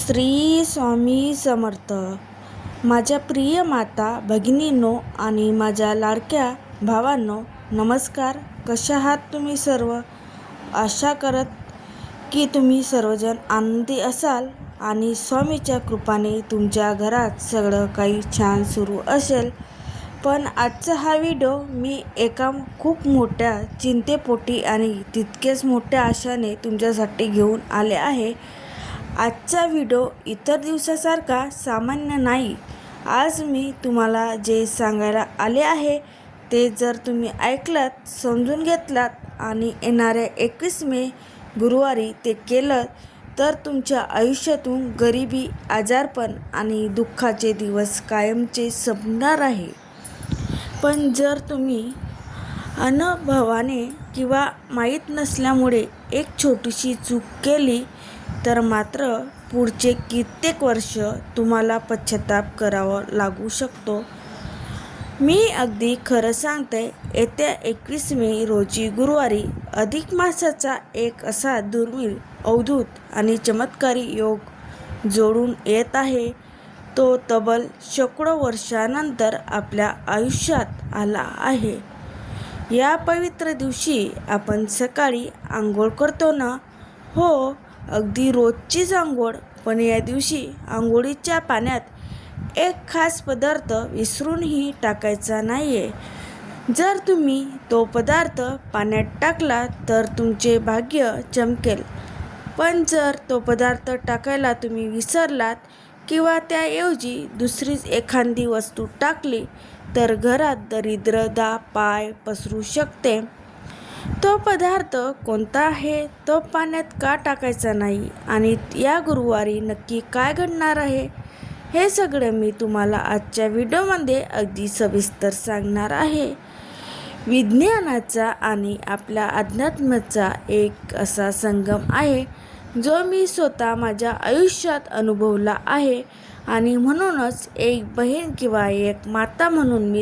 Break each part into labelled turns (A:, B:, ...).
A: श्री स्वामी समर्थ. माझ्या प्रिय माता भगिनींनो आणि माझ्या लाडक्या भावांनो, नमस्कार. कशा आहात तुम्ही सर्व? आशा करत की तुम्ही सर्वजण आनंदी असाल आणि स्वामीच्या कृपाने तुमच्या घरात सगळं काही छान सुरू असेल. पण आजचा हा व्हिडिओ मी एका खूप मोठ्या चिंतेपोटी आणि तितकेच मोठ्या आशाने तुमच्यासाठी घेऊन आले आहे. आजचा व्हिडिओ इतर दिवसासारखा सामान्य नाही. आज मी तुम्हाला जे सांगायला आले आहे ते जर तुम्ही ऐकलात, समजून घेतलात आणि येणाऱ्या 21 मे गुरुवारी ते केलं तर तुमच्या आयुष्यातून गरिबी, आजारपण आणि दुःखाचे दिवस कायमचे संपणार आहे. पण जर तुम्ही अनुभवाने किंवा माहीत नसल्यामुळे एक छोटीशी चूक केली तर मात्र पुढचे कित्येक वर्ष तुम्हाला पश्चाताप करावा लागू शकतो. मी अगदी खरं सांगते. येत्या 21 मे रोजी गुरुवारी अधिक मासाचा एक असा दुर्मिळ, अद्भुत आणि चमत्कारी योग जोडून येत आहे. तो तब्बल शेकडो वर्षांनंतर आपल्या आयुष्यात आला आहे. या पवित्र दिवशी आपण सकाळी आंघोळ करतो ना? हो, अगदी रोजचीच आंघोळ. पण या दिवशी आंघोळीच्या पाण्यात एक खास पदार्थ विसरूनही टाकायचा नाहीये. जर तुम्ही तो पदार्थ पाण्यात टाकला तर तुमचे भाग्य चमकेल. पण जर तो पदार्थ टाकायला तुम्ही विसरलात किंवा त्याऐवजी दुसरीच एखादी वस्तू टाकली तर घरात दरिद्रता पाय पसरू शकते. तो पदार्थ कोणता आहे, तो पाण्यात का टाकायचा नाही आणि या गुरुवारी नक्की काय घडणार आहे, हे सगळं मी तुम्हाला आजच्या व्हिडिओमध्ये अगदी सविस्तर सांगणार आहे. विज्ञानाचा आणि आपल्या अध्यात्माचा एक असा संगम आहे जो मी स्वतः माझ्या आयुष्यात अनुभवला आहे. आणि म्हणूनच एक बहीण किंवा एक माता म्हणून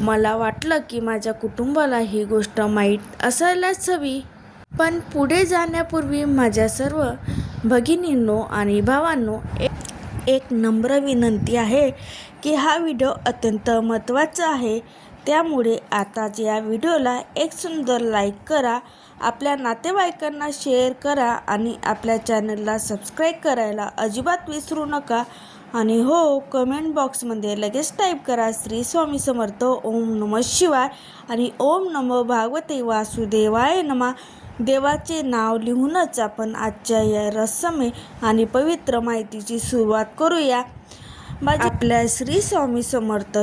A: मला वाटलं की माझ्या कुटुंबाला ही गोष्ट माहीत असायलाच हवी. पण पुढे जाण्यापूर्वी माझ्या सर्व भगिनींनो आणि भावांनो, एक नम्र विनंती आहे की हा व्हिडिओ अत्यंत महत्त्वाचा आहे. त्यामुळे आताच या व्हिडिओला एक सुंदर लाईक करा, आपल्या नातेवाईकांना शेअर करा आणि आपल्या चॅनलला सबस्क्राईब करायला अजिबात विसरू नका. आणि हो, कमेंट बॉक्समध्ये लगेच टाईप करा श्री स्वामी समर्थ, ओम नमः शिवाय आणि ओम नमो भागवते वासुदेवाय नमः. देवाचे नाव लिहूनच आपण आजच्या या रहस्यमय आणि पवित्र माहितीची सुरुवात करूया. आपल्या श्री स्वामी समर्थ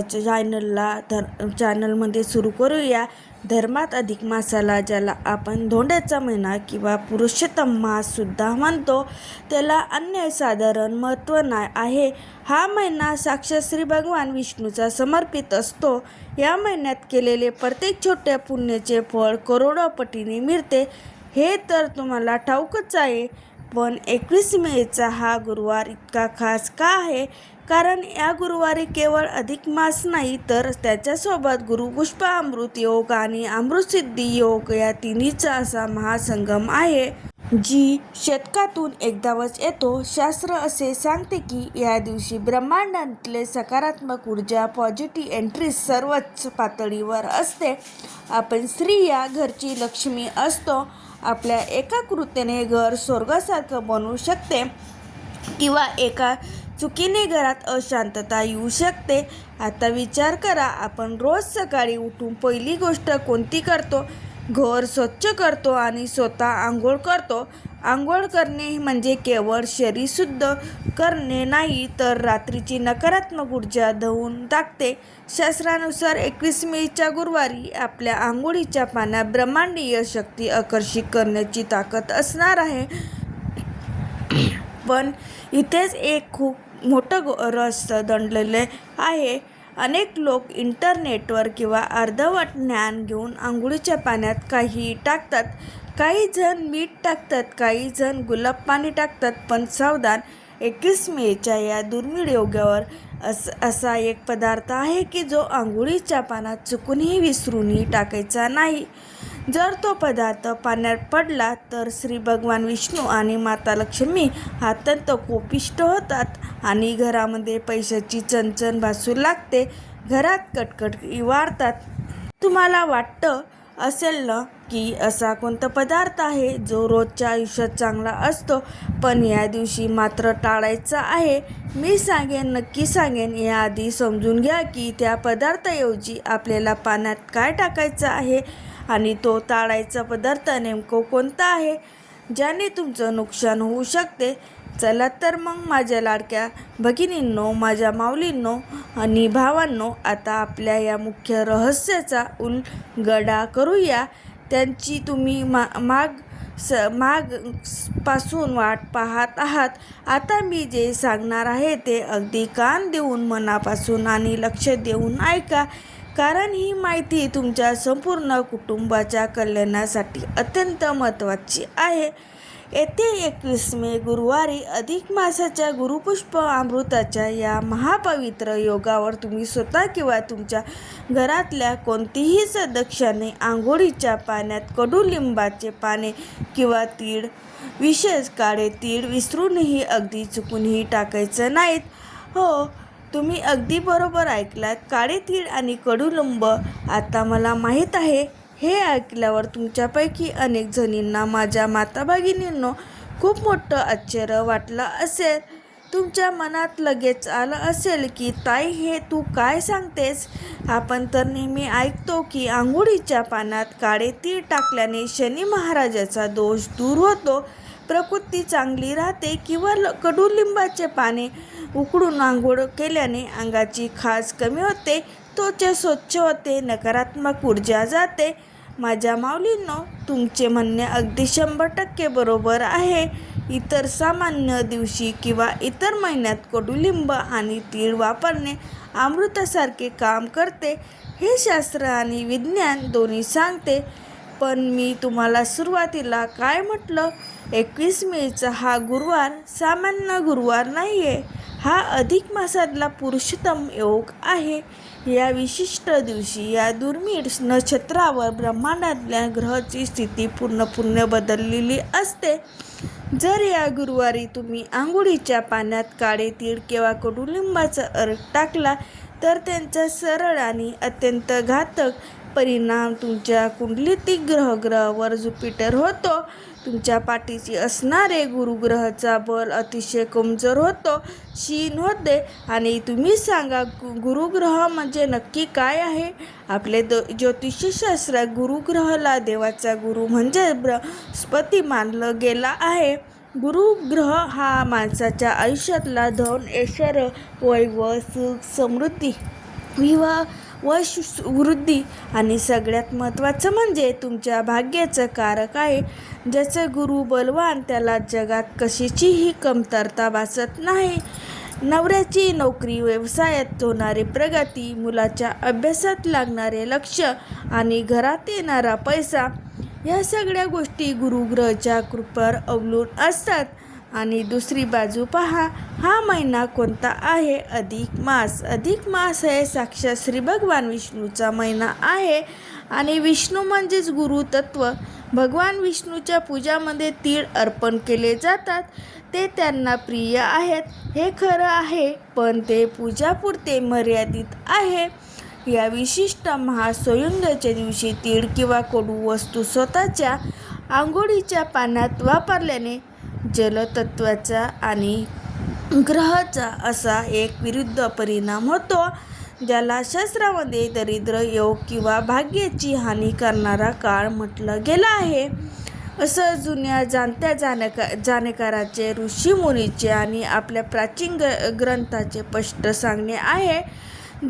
A: चॅनलमध्ये सुरू करूया. धर्मात अधिक मासाला, ज्याला आपण धोंड्याचा महिना किंवा पुरुषोत्तम मास सुद्धा म्हणतो, त्याला अनन्यसाधारण महत्त्व आहे. हा महिना साक्षात श्री भगवान विष्णूचा समर्पित असतो. या महिन्यात केलेले प्रत्येक छोट्या पुण्याचे फळ करोडो पटीने मिळते, हे तर तुम्हाला ठाऊकच आहे. पण 21 मेचा हा गुरुवार इतका खास का आहे? कारण या गुरुवारी केवळ अधिक मास नाही तर त्याच्यासोबत गुरुपुष्प अमृत योग आणि अमृतसिद्धी योग या तिन्हीचा असा महासंगम आहे, जी शतकातून एकदाच येतो. शास्त्र असे सांगते की या दिवशी ब्रह्मांडातले सकारात्मक ऊर्जा, पॉझिटिव्ह एनर्जी सर्वच पातळीवर असते. आपण स्त्री या घरची लक्ष्मी असतो. आपल्या एका कृतीने घर स्वर्गासारखं बनवू शकते किंवा एका चुकीने घरात अशांतता येऊ शकते. आता विचार करा, आपण रोज सकाळी उठून पहिली गोष्ट कोणती करतो? घर स्वच्छ करतो आणि स्वतः आंघोळ करतो. आंघोळ करणे म्हणजे केवळ शरीर शुद्ध करणे नाही, तर रात्रीची नकारात्मक ऊर्जा धुवून टाकते. शास्त्रानुसार 21 मेच्या गुरुवारी आपल्या आंघोळीच्या पाण्यात ब्रह्मांडीय शक्ती आकर्षित करण्याची ताकद असणार आहे. पण इथेच एक खूप मोठं रहस्य दडलेले आहे. अनेक लोक इंटरनेटवर किंवा अर्धवट ज्ञान घेऊन आंघोळीच्या पाण्यात काहीही टाकतात. काही जण मीठ टाकतात, काही जण गुलाब पाणी टाकतात. पण सावधान, 21 मेच्या या दुर्मिळ योगावर असा एक पदार्थ आहे की जो आंघोळीच्या पाण्यात चुकूनही विसरूनही टाकायचा नाही. जर तो पदार्थ पाण्यात पडला तर श्री भगवान विष्णू आणि माता लक्ष्मी अत्यंत कोपिष्ट होतात आणि घरामध्ये पैशाची चणचण भासू लागते. घरात कटकटी वाढतात. तुम्हाला वाटतं असेल ना की असा कोणता पदार्थ आहे जो रोजच्या आयुष्यात चांगला असतो पण या दिवशी मात्र टाळायचा आहे. मी सांगेन, नक्की सांगेन. याआधी समजून घ्या की त्या पदार्थाऐवजी आपल्याला पाण्यात काय टाकायचं आहे आणि तो टाळायचा पदार्थ नेमकं कोणता आहे ज्याने तुमचं नुकसान होऊ शकते. चला तर मग माझ्या लाडक्या भगिनींनो, माझ्या माऊलींनो आणि भावांनो, आता आपल्या या मुख्य रहस्याचा उलगडा करूया. त्यांची तुम्ही मागपासून वाट पाहत आहात. आता मी जे सांगणार आहे ते अगदी कान देऊन, मनापासून आणि लक्ष देऊन ऐका, कारण ही माहिती तुमच्या संपूर्ण कुटुंबाच्या कल्याणासाठी अत्यंत महत्त्वाची आहे. येथे 21 मे गुरुवारी अधिक मासाच्या गुरुपुष्प अमृताच्या या महापवित्र योगावर तुम्ही स्वतः किंवा तुमच्या घरातल्या कोणतीही सदस्याने आंघोळीच्या पाण्यात कडुलिंबाचे पाने किंवा तीळ, विशेष काळे तीळ विसरूनही, अगदी चुकूनही टाकायचं नाहीत. हो, तुम्ही अगदी बरोबर ऐकलात, काळे तीळ आणि कडुलिंब. आता मला माहीत आहे हे ऐकल्यावर तुमच्यापैकी अनेक जणींना, माझ्या माता भगिनींनो, खूप मोठं आश्चर्य वाटलं असेल. तुमच्या मनात लगेच आलं असेल की ताई, हे तू काय सांगतेस? आपण तर नेहमी ऐकतो की आंघोळीच्या पाण्यात काळे तीळ टाकल्याने शनी महाराजाचा दोष दूर होतो, प्रकृती चांगली राहते, किंवा कडुलिंबाचे पाने उकळून आंघोळ केल्याने अंगाची खाज कमी होते, त्वचा स्वच्छ होते, नकारात्मक ऊर्जा जाते. माझ्या माऊलींनो, तुमचे म्हणणे अगदी 100% बरोबर आहे. इतर सामान्य दिवशी किंवा इतर महिन्यात कडुलिंब आणि तीळ वापरणे अमृतासारखे काम करते, हे शास्त्र आणि विज्ञान दोन्ही सांगते. पण मी तुम्हाला सुरुवातीला काय म्हटलं? 21 मेचा हा गुरुवार सामान्य गुरुवार नाही आहे. हा अधिक मासातला पुरुषोत्तम योग आहे. या विशिष्ट दिवशी या दुर्मिळ नक्षत्रावर ब्रह्मांडातल्या ग्रहाची स्थिती पूर्णपणे बदललेली असते. जर या गुरुवारी तुम्ही आंघोळीच्या पाण्यात काळे तीळ किंवा कडुलिंबाचा अर्क टाकला तर त्यांचा सरळ आणि अत्यंत घातक परिणाम तुमच्या कुंडलीतील ग्रहावर जुपिटर होतो. तुमच्या पाठीशी असणारे गुरुग्रहाचा बल अतिशय कमजोर होतो, क्षीण होते. आणि तुम्ही सांगा, गुरुग्रह म्हणजे नक्की काय आहे? आपले ज्योतिषशास्त्रात गुरुग्रहाला देवाचा गुरु म्हणजे बृहस्पती मानलं गेला आहे. गुरुग्रह हा माणसाच्या आयुष्यातला धन, ऐश्वर्य, वैभव, सुख, समृद्धी, विवाह व वृद्धी आणि सगळ्यात महत्त्वाचं म्हणजे तुमच्या भाग्याचं कारक आहे. ज्याचा गुरु बलवान त्याला जगात कशाचीही कमतरता भासत नाही. नवऱ्याची नोकरी, व्यवसायात होणारी प्रगती, मुलाच्या अभ्यासात लागणारे लक्ष आणि घरात येणारा पैसा, या सगळ्या गोष्टी गुरुग्रहाच्या कृपेवर अवलंबून असतात. आणि दुसरी बाजू पहा, हा महिना कोणता आहे? अधिक मास. अधिक मास हे साक्षात श्री भगवान विष्णूचा महिना आहे आणि विष्णू म्हणजेच गुरुतत्व. भगवान विष्णूच्या पूजामध्ये तीळ अर्पण केले जातात. ते त्यांना प्रिय आहेत, हे खरं आहे, पण ते पूजापुरते मर्यादित आहे. या विशिष्ट महासंयोगाच्या दिवशी तीळ किंवा कडू वस्तू स्वतःच्या आंघोळीच्या पाण्यात वापरल्याने जलतत्वाचा आणि ग्रहाचा असा एक विरुद्ध परिणाम होतो, ज्याला शास्त्रामध्ये दरिद्र योग किंवा भाग्याची हानी करणारा काळ म्हटलं गेलं आहे. असं जुन्या जाणत्या जाणकाराचे, ऋषीमुनीचे आणि आपल्या प्राचीन ग्रंथाचे स्पष्ट सांगणे आहे.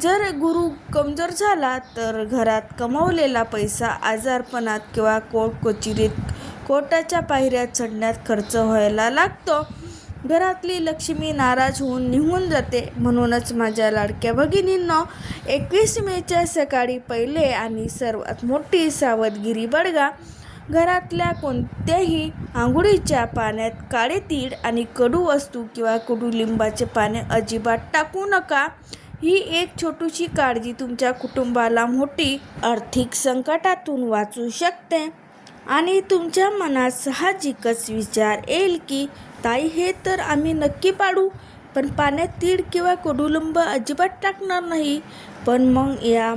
A: जर गुरु कमजोर झाला तर घरात कमावलेला पैसा आजारपणात किंवा कोर्ट-कचेरीत कोर्टाच्या पायऱ्या चढण्यात खर्च व्हायला लागतो. घरातली लक्ष्मी नाराज होऊन निघून जाते. म्हणूनच माझ्या लाडक्या भगिनींनो, 21 मेच्या सकाळी पहिले आणि सर्वात मोठी सावधगिरी बाळगा. घरातल्या कोणत्याही आंघोळीच्या पाण्यात काळे तीळ आणि कडू वस्तू किंवा कडुलिंबाचे पाने अजिबात टाकू नका. ही एक छोटीशी काळजी तुमच्या कुटुंबाला मोठी आर्थिक संकटातून वाचवू शकते. आणि तुमच्या मनात साहजिकच विचार येईल की ताई, हे तर आम्ही नक्की पाडू, पण पाण्यात तीळ किंवा कडुलिंब अजिबात टाकणार नाही. पण मग या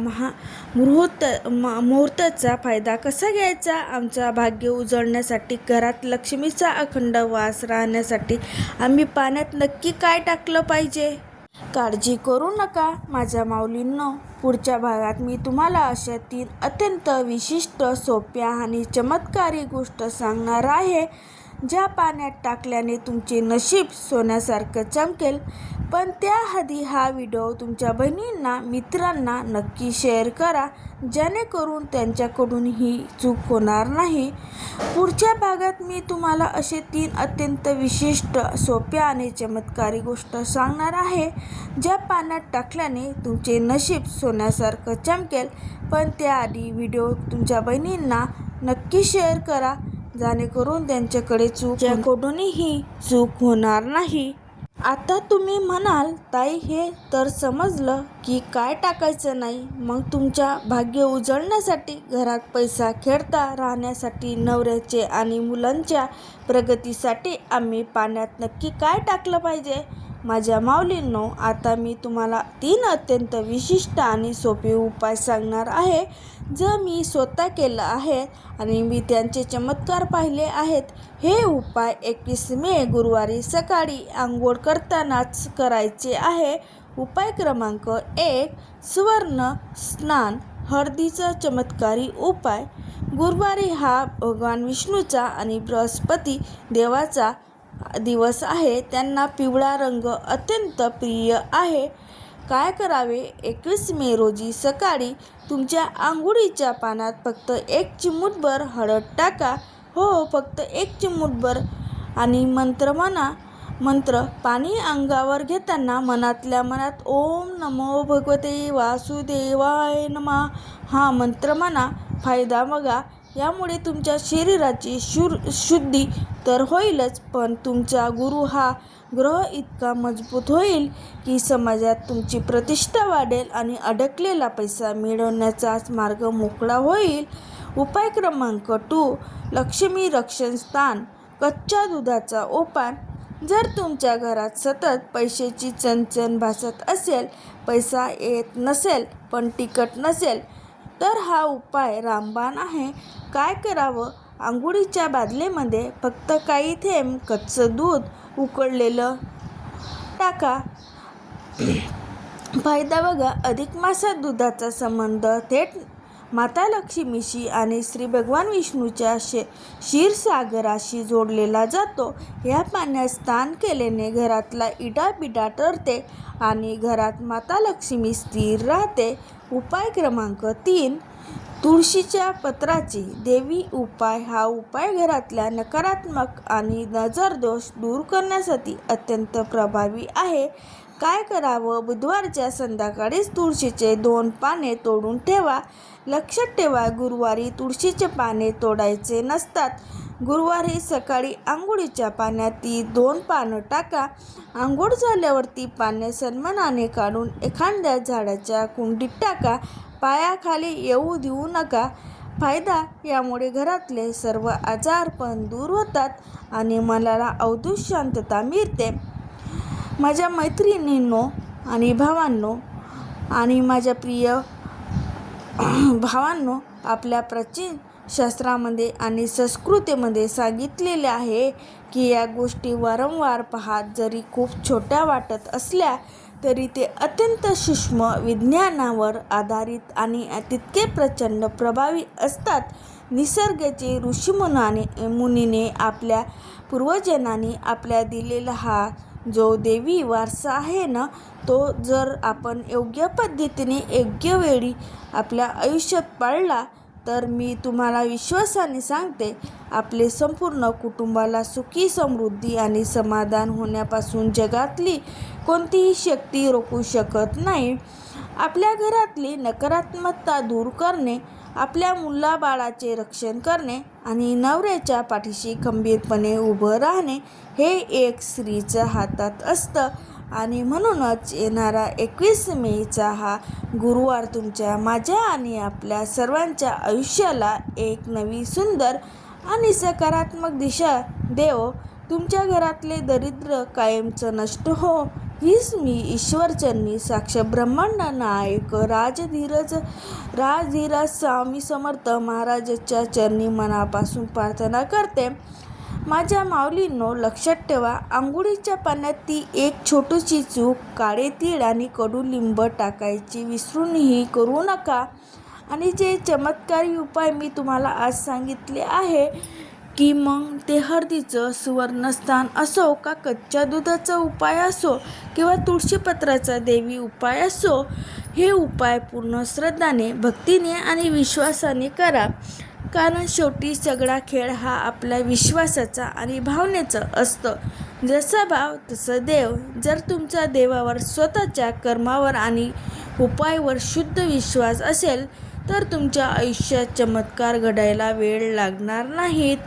A: मुहूर्ताचा फायदा कसा घ्यायचा? आमचा भाग्य उजळण्यासाठी, घरात लक्ष्मीचा अखंड वास राहण्यासाठी आम्ही पाण्यात नक्की काय टाकलं पाहिजे? काळजी करू नका माझ्या माऊलींनो. पुढच्या भागात मी तुम्हाला अशा 3 अत्यंत विशिष्ट, सोप्या आणि चमत्कारी गोष्ट सांगणार आहे, ज्या पाण्यात टाकल्याने तुमचे नशीब सोन्यासारखं चमकेल. पण त्याआधी हा व्हिडिओ तुमच्या बहिणींना, मित्रांना नक्की शेअर करा, जेणेकरून त्यांच्याकडून ही चूक होणार नाही. पुढच्या भागात मी तुम्हाला असे 3 अत्यंत विशिष्ट, सोप्या आणि चमत्कारी गोष्ट सांगणार आहे, ज्या पाण्यात टाकल्याने तुमचे नशीब सोन्यासारखं चमकेल. पण त्याआधी व्हिडिओ तुमच्या बहिणींना नक्की शेअर करा, जेणेकरून त्यांच्याकडूनही चूक होणार नाही. आता तुम्ही म्हणाल, ताई हे तर समजलं की काय टाकायचं नाही. मग तुमच्या भाग्य उजळण्यासाठी, घरात पैसा खेळता राहण्यासाठी, नवऱ्याचे आणि मुलांच्या प्रगतीसाठी आम्ही पाण्यात नक्की काय टाकलं पाहिजे? माझ्या माऊलींनो, आता मी तुम्हाला 3 अत्यंत विशिष्ट आणि सोपे उपाय सांगणार आहे, जे मी स्वतः केलं आहे आणि मी त्यांचे चमत्कार पाहिले आहेत. हे उपाय 21 मे गुरुवारी सकाळी आंघोळ करतानाच करायचे आहे. उपाय क्रमांक 1, सुवर्ण स्नान. हळदीचा चमत्कारी उपाय. गुरुवारी हा भगवान विष्णूचा आणि बृहस्पती देवाचा दिवस आहे. त्यांना पिवळा रंग अत्यंत प्रिय आहे. काय करावे? 21 मे रोजी सकाळी तुमच्या आंघोळीच्या पाण्यात फक्त 1 चिमूटभर हळद टाका. हो, फक्त 1 चिमूटभर. आणि मंत्र म्हणा. मंत्र: पाणी अंगावर घेताना मनातल्या मनात ओम नमो भगवते वासुदेवाय नमः हा मंत्र म्हणा. फायदा बघा, यामुळे तुमच्या शरीराची शुद्धी तर होईलच, पण तुमचा गुरु हा ग्रह इतका मजबूत होईल की समाजात तुमची प्रतिष्ठा वाढेल आणि अडकलेला पैसा मिळवण्याचाच मार्ग मोकळा होईल. उपाय क्रमांक 2, लक्ष्मी रक्षण स्थान. कच्च्या दुधाचा उपाय. जर तुमच्या घरात सतत पैशाची चणचण भासत असेल, पैसा येत नसेल पण टिकत नसेल, तर हा उपाय रामबाण आहे. काय करावं? आंघोळीच्या बादलीमध्ये फक्त काही थेंब कच्चं दूध उकळलेलं टाका. फायदा बघा, अधिक मासात दुधाचा संबंध थेट माता लक्ष्मीशी आणि श्री भगवान विष्णूच्या क्षीरसागराशी जोडलेला जातो. या पाण्यात स्नान केल्याने घरातला इडापिडा टळते आणि घरात माता लक्ष्मी स्थिर राहते. उपाय क्रमांक 3, तुळशीच्या पत्राची देवी उपाय. हा उपाय घरातल्या नकारात्मक आणि नजरदोष दूर करण्यासाठी अत्यंत प्रभावी आहे. काय करावं? बुधवारच्या संध्याकाळीच तुळशीचे 2 पाने तोडून ठेवा. लक्षात ठेवा, गुरुवारी तुळशीचे पाने तोडायचे नसतात. गुरुवारी सकाळी आंघोळीच्या पाण्यात ती 2 पानं टाका. आंघोळ झाल्यावर ती पाने सन्मानाने काढून एखाद्या झाडाच्या कुंडीत टाका. पायाखाली येऊ देऊ नका. फायदा: यामुळे घरातले सर्व आजारपण दूर होतात आणि मनाला अद्भुत शांतता मिळते. माझ्या मैत्रिणींनो आणि भावांनो आणि माझ्या प्रिय भावांनो, आपल्या प्राचीन शास्त्रामध्ये आणि संस्कृतीमध्ये सांगितलेले आहे की या गोष्टी वारंवार पहा. जरी खूप छोट्या वाटत असल्या तरी ते अत्यंत सूक्ष्म, विज्ञानावर आधारित आणि तितके प्रचंड प्रभावी असतात. निसर्गाचे ऋषीमुनीने आपल्या पूर्वजांनी आपल्या दिलेला हा जो देवी वारसा आहे ना, तो जर आपण योग्य पद्धतीने योग्य वेळी आपल्या आयुष्यात पाळला तर मी तुम्हाला विश्वासाने सांगते, आपले संपूर्ण कुटुंबाला सुखी, समृद्धी आणि समाधान होण्यापासून जगातली कोणतीही शक्ती रोखू शकत नाही. आपल्या घरातली नकारात्मकता दूर करणे, आपल्या मुलाबाळाचे रक्षण करणे आणि नवऱ्याच्या पाठीशी खंबीरपणे उभं राहणे हे एक स्त्रीच्या हातात असतं. आणि म्हणूनच येणारा 21 मेचा हा गुरुवार तुमच्या, माझ्या आणि आपल्या सर्वांच्या आयुष्याला एक नवी सुंदर आणि सकारात्मक दिशा देव. तुमच्या घरातले दरिद्र कायमचं नष्ट हो, हीच मी ईश्वरचरणी साक्षात ब्रह्मांड नायक राजधीरज स्वामी समर्थ महाराजांच्या चरणी मनापासून प्रार्थना करते. माझ्या माऊलींनो, लक्षात ठेवा, आंघोळीच्या पाण्यात ती एक छोटीशी चूक, काळे तीळ आणि कडुलिंब टाकायची विसरूनही करू नका. आणि जे चमत्कारी उपाय मी तुम्हाला आज सांगितले आहे की मग ते हळदीचं सुवर्णस्थान असो का कच्च्या दुधाचा उपाय असो किंवा तुळशीपत्राचा देवी उपाय असो, हे उपाय पूर्ण श्रद्धाने, भक्तीने आणि विश्वासाने करा. कारण शेवटी सगळा खेळ हा आपल्या विश्वासाचा आणि भावनेचा असतो. जसा भाव तसा देव. जर तुमचा देवावर, स्वतःच्या कर्मावर आणि उपायावर शुद्ध विश्वास असेल तर तुमच्या आयुष्यात चमत्कार घडायला वेळ लागणार नाहीत.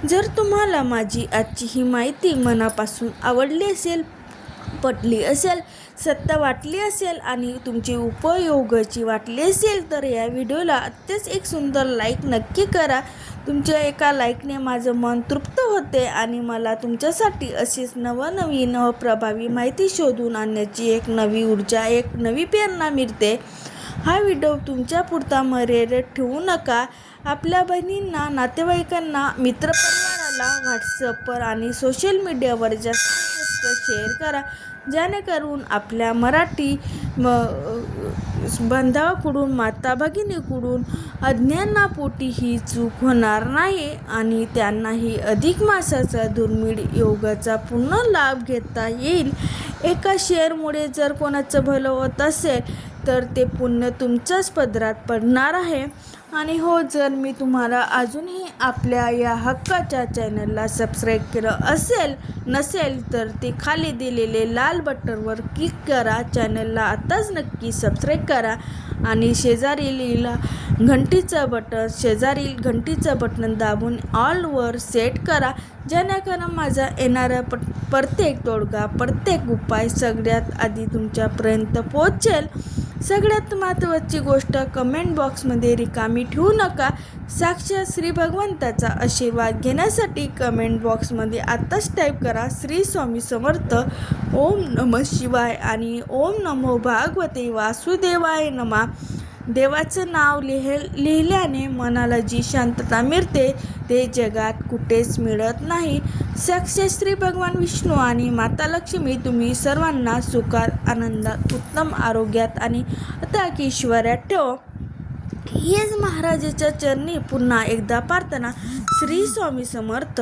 A: जर तुम्हाला माझी आजची ही माहिती मनापासून आवडली असेल, पटली असेल, सत्य वाटली असेल आणि तुमची उपयोगाची वाटली असेल तर या व्हिडिओला आत्ताच एक सुंदर लाईक नक्की करा. तुमच्या एका लाईकने माझं मन तृप्त होते आणि मला तुमच्यासाठी अशीच नवनवीन व प्रभावी माहिती शोधून आणण्याची एक नवी ऊर्जा, एक नवी प्रेरणा मिळते. हा व्हिडिओ तुमच्यापुरता मर्यादित ठेवू नका. आपल्या बहिणींना, नातेवाईकांना, मित्रपरिवाराला व्हॉट्सअपवर आणि सोशल मीडियावर जास्तीत जास्त शेअर करा, जेणेकरून आपल्या मराठी बांधवांकडून, माता भगिनीकडून अज्ञानापोटी ही चूक होणार नाही आणि त्यांनाही अधिक मासाचा दुर्मिळ योगाचा पूर्ण लाभ घेता येईल. एका शेअरमुळे जर कोणाचं भलं होत असेल तर ते पुण्य तुमच्याच पदरात पडणार आहे. आणि हो, जर मी तुम्हाला अजूनही आपल्या या हक्काच्या चॅनलला सबस्क्राईब केलं नसेल तर ते खाली दिलेले लाल बटनवर क्लिक करा. चॅनलला आताच नक्की सबस्क्राईब करा आणि शेजारील घंटीचं बटन दाबून ऑलवर सेट करा, जेणेकरून माझा येणारा प्रत्येक तोडगा, प्रत्येक उपाय सगळ्यात आधी तुमच्यापर्यंत पोहोचेल. सगळ्यात महत्त्वाची गोष्ट, कमेंट बॉक्समध्ये रिकामी ठेवू नका. साक्षात श्री भगवंताचा आशीर्वाद घेण्यासाठी कमेंट बॉक्समध्ये आत्ताच टाईप करा, श्री स्वामी समर्थ, ओम नमः शिवाय आणि ओम नमो भागवते वासुदेवाय नमः. देवाचं नाव लिहिल्याने मनाला जी शांतता मिळते ते जगात कुठेच मिळत नाही. साक्षात श्री भगवान विष्णू आणि माता लक्ष्मी तुम्ही सर्वांना सुखात, आनंदात, उत्तम आरोग्यात आणि अथाक ऐश्वर्यात ठेवो. हेच महाराजाच्या चरणी पुन्हा एकदा प्रार्थना. श्री स्वामी समर्थ.